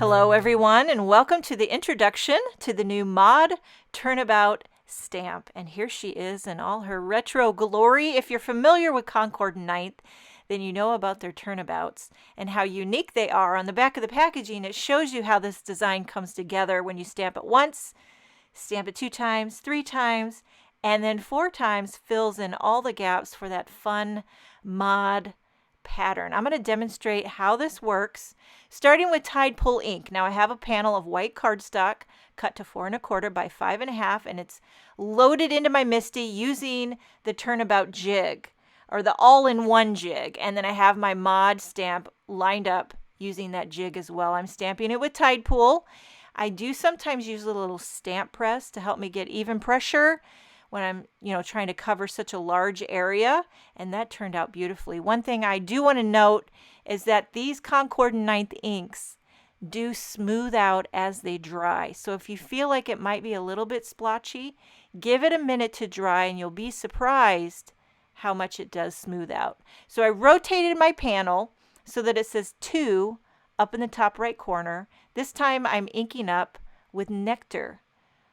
Hello everyone, and welcome to the introduction to the new Mod Turnabout Stamp. And here she is in all her retro glory. If you're familiar with Concord 9th, then you know about their turnabouts and how unique they are. On the back of the packaging, it shows you how this design comes together when you stamp it once, stamp it 2 times, 3 times, and then 4 times fills in all the gaps for that fun mod pattern. I'm going to demonstrate how this works, starting with Tide Pull ink. Now I have a panel of white cardstock cut to 4 1/4 by 5 1/2, and it's loaded into my MISTI using the Turnabout jig, or the all-in-one jig, and then I have my mod stamp lined up using that jig as well. I'm stamping it with Tide Pull. I do sometimes use a little stamp press to help me get even pressure when I'm, trying to cover such a large area, and that turned out beautifully. One thing I do want to note is that these Concord 9th inks do smooth out as they dry. So if you feel like it might be a little bit splotchy, give it a minute to dry and you'll be surprised how much it does smooth out. So I rotated my panel so that it says 2 up in the top right corner. This time I'm inking up with Nectar,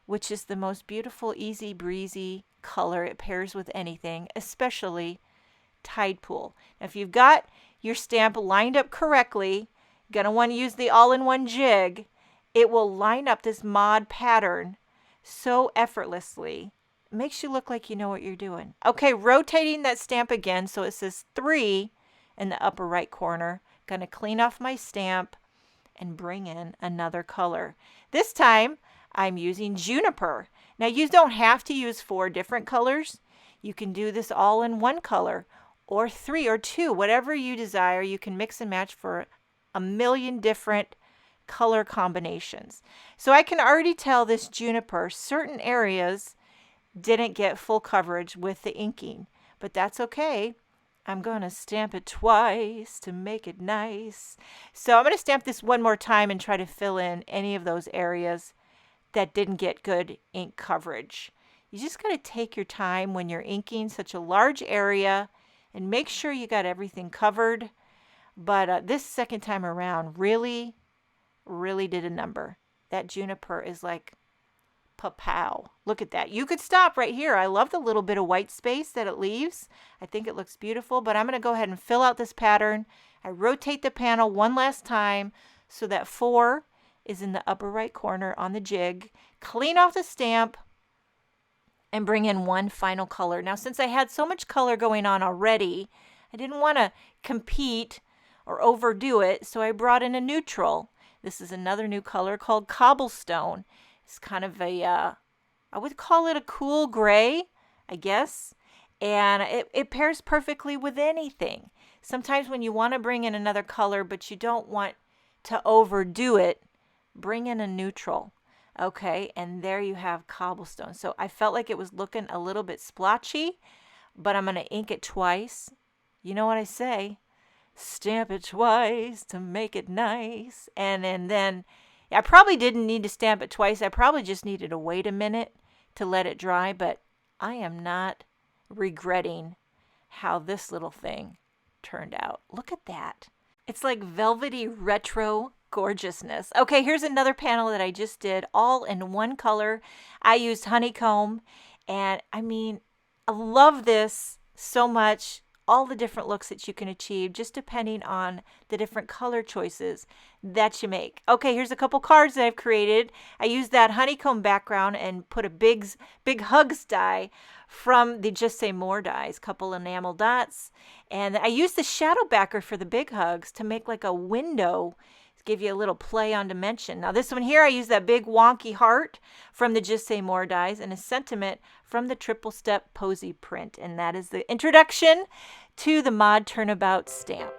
which is the most beautiful, easy breezy color. It pairs with anything, especially Tide Pull. Now, if you've got your stamp lined up correctly, you're going to want to use the all-in-one jig. It will line up this mod pattern so effortlessly. It makes you look like you know what you're doing. Okay, rotating that stamp again so it says 3 in the upper right corner. Going to clean off my stamp and bring in another color. This time, I'm using Juniper. Now you don't have to use 4 different colors. You can do this all in one color or 3 or 2, whatever you desire. You can mix and match for a million different color combinations. So I can already tell this Juniper, certain areas didn't get full coverage with the inking, but that's okay. I'm going to stamp it twice to make it nice. So I'm going to stamp this one more time and try to fill in any of those areas that didn't get good ink coverage. You just got to take your time when you're inking such a large area and make sure you got everything covered. But this second time around really did a number. That Juniper is like pa-pow. Look at that. You could stop right here. I love the little bit of white space that it leaves. I think it looks beautiful, but I'm going to go ahead and fill out this pattern. I rotate the panel one last time so that 4 is in the upper right corner on the jig. Clean off the stamp and bring in one final color. Now, since I had so much color going on already, I didn't want to compete or overdo it, so I brought in a neutral. This is another new color called Cobblestone. It's kind of a, I would call it a cool gray, I guess, and it pairs perfectly with anything. Sometimes when you want to bring in another color, but you don't want to overdo it, bring in a neutral. Okay, and there you have Cobblestone. So I felt like it was looking a little bit splotchy, but I'm going to ink it twice. You know what I say? Stamp it twice to make it nice. And then I probably didn't need to stamp it twice. I probably just needed to wait a minute to let it dry, but I am not regretting how this little thing turned out. Look at that. It's like velvety retro gorgeousness. Okay, here's another panel that I just did all in one color. I used honeycomb, and I love this so much. All the different looks that you can achieve just depending on the different color choices that you make. Okay, here's a couple cards that I've created. I used that honeycomb background and put a big hugs die from the Just Say More dies, couple enamel dots. And I used the shadow backer for the big hugs to make like a window, give you a little play on dimension. Now this one here, I use that big wonky heart from the Just Say More dies and a sentiment from the triple step Posy print. And that is the introduction to the Mod Turnabout Stamp.